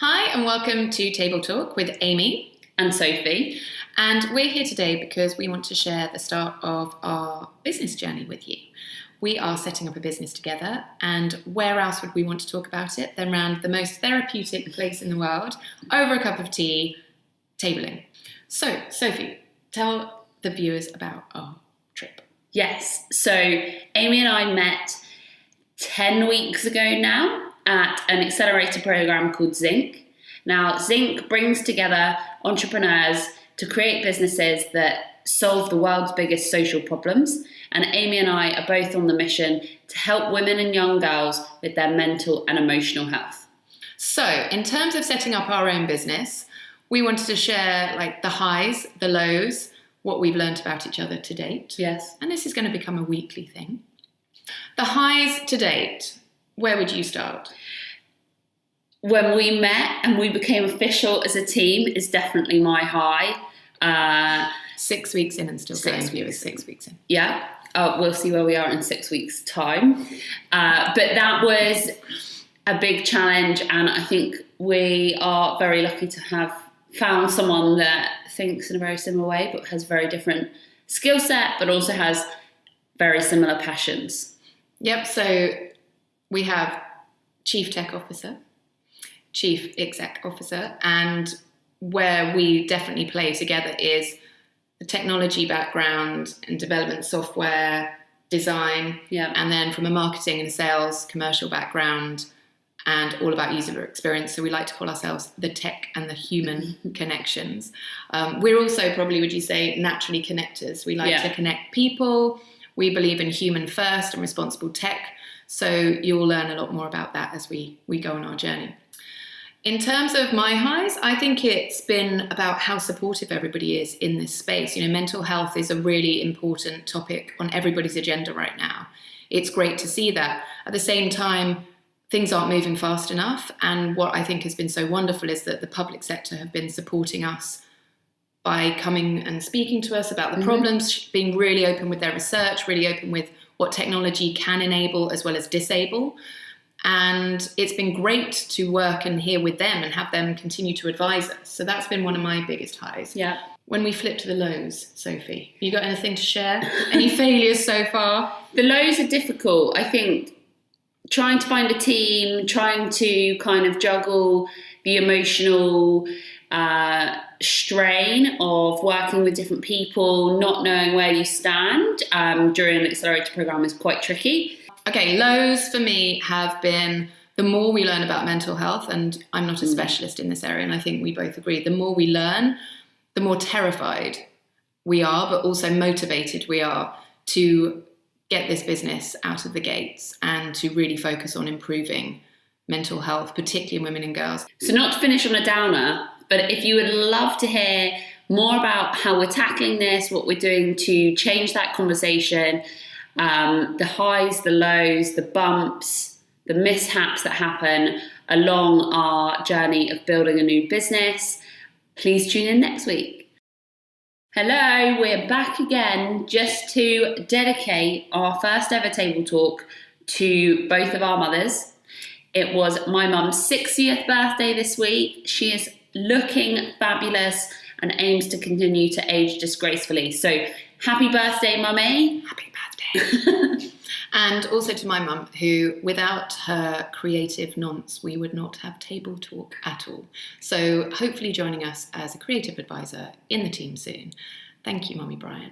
Hi and welcome to Table Talk with Amy and Sophie. And we're here today because we want to share the start of our business journey with you. We are setting up a business together, and where else would we want to talk about it than around the most therapeutic place in the world, over a cup of tea, tabling. So, Sophie, tell the viewers about our trip. Yes, so Amy and I met 10 weeks ago now at an accelerator program called Zinc. Now, Zinc brings together entrepreneurs to create businesses that solve the world's biggest social problems. And Amy and I are both on the mission to help women and young girls with their mental and emotional health. So, in terms of setting up our own business, we wanted to share the highs, the lows, what we've learned about each other to date. Yes. And this is going to become a weekly thing. The highs to date, where would you start? When we met and we became official as a team is definitely my high. 6 weeks in and still going, viewers, 6 weeks in. Yeah. We'll see where we are in 6 weeks' time. But that was a big challenge, and I think we are very lucky to have found someone that thinks in a very similar way, but has very different skill set, but also has very similar passions. Yep, so we have Chief Tech Officer, Chief Exec Officer, and where we definitely play together is the technology background and development software, design, and then from a marketing and sales commercial background and all about user experience. So we like to call ourselves the tech and the human connections. We're also probably, would you say, naturally connectors. We like to connect people. We believe in human first and responsible tech. So you'll learn a lot more about that as we go on our journey. In terms of my highs, I think it's been about how supportive everybody is in this space. You know, mental health is a really important topic on everybody's agenda right now. It's great to see that. At the same time, things aren't moving fast enough. And what I think has been so wonderful is that the public sector have been supporting us by coming and speaking to us about the problems, being really open with their research, really open with what technology can enable as well as disable. And it's been great to work and hear with them and have them continue to advise us. So that's been one of my biggest highs. Yeah. When we flip to the lows, Sophie, you got anything to share? Any failures so far? The lows are difficult. I think trying to find a team, trying to kind of juggle the emotional strain of working with different people, not knowing where you stand during an accelerator program is quite tricky. Okay, lows for me have been the more we learn about mental health, and I'm not a specialist in this area, and I think we both agree, the more we learn, the more terrified we are, but also motivated we are to get this business out of the gates and to really focus on improving mental health, particularly in women and girls. So not to finish on a downer, but if you would love to hear more about how we're tackling this, what we're doing to change that conversation, the highs, the lows, the bumps, the mishaps that happen along our journey of building a new business, please tune in next week. Hello, we're back again just to dedicate our first ever table talk to both of our mothers. It was my mum's 60th birthday this week. She is looking fabulous and aims to continue to age disgracefully. So happy birthday, Mummy. Happy birthday. And also to my mum, who without her creative nonce, we would not have Table Talk at all. So hopefully joining us as a creative advisor in the team soon. Thank you, Mummy Brian.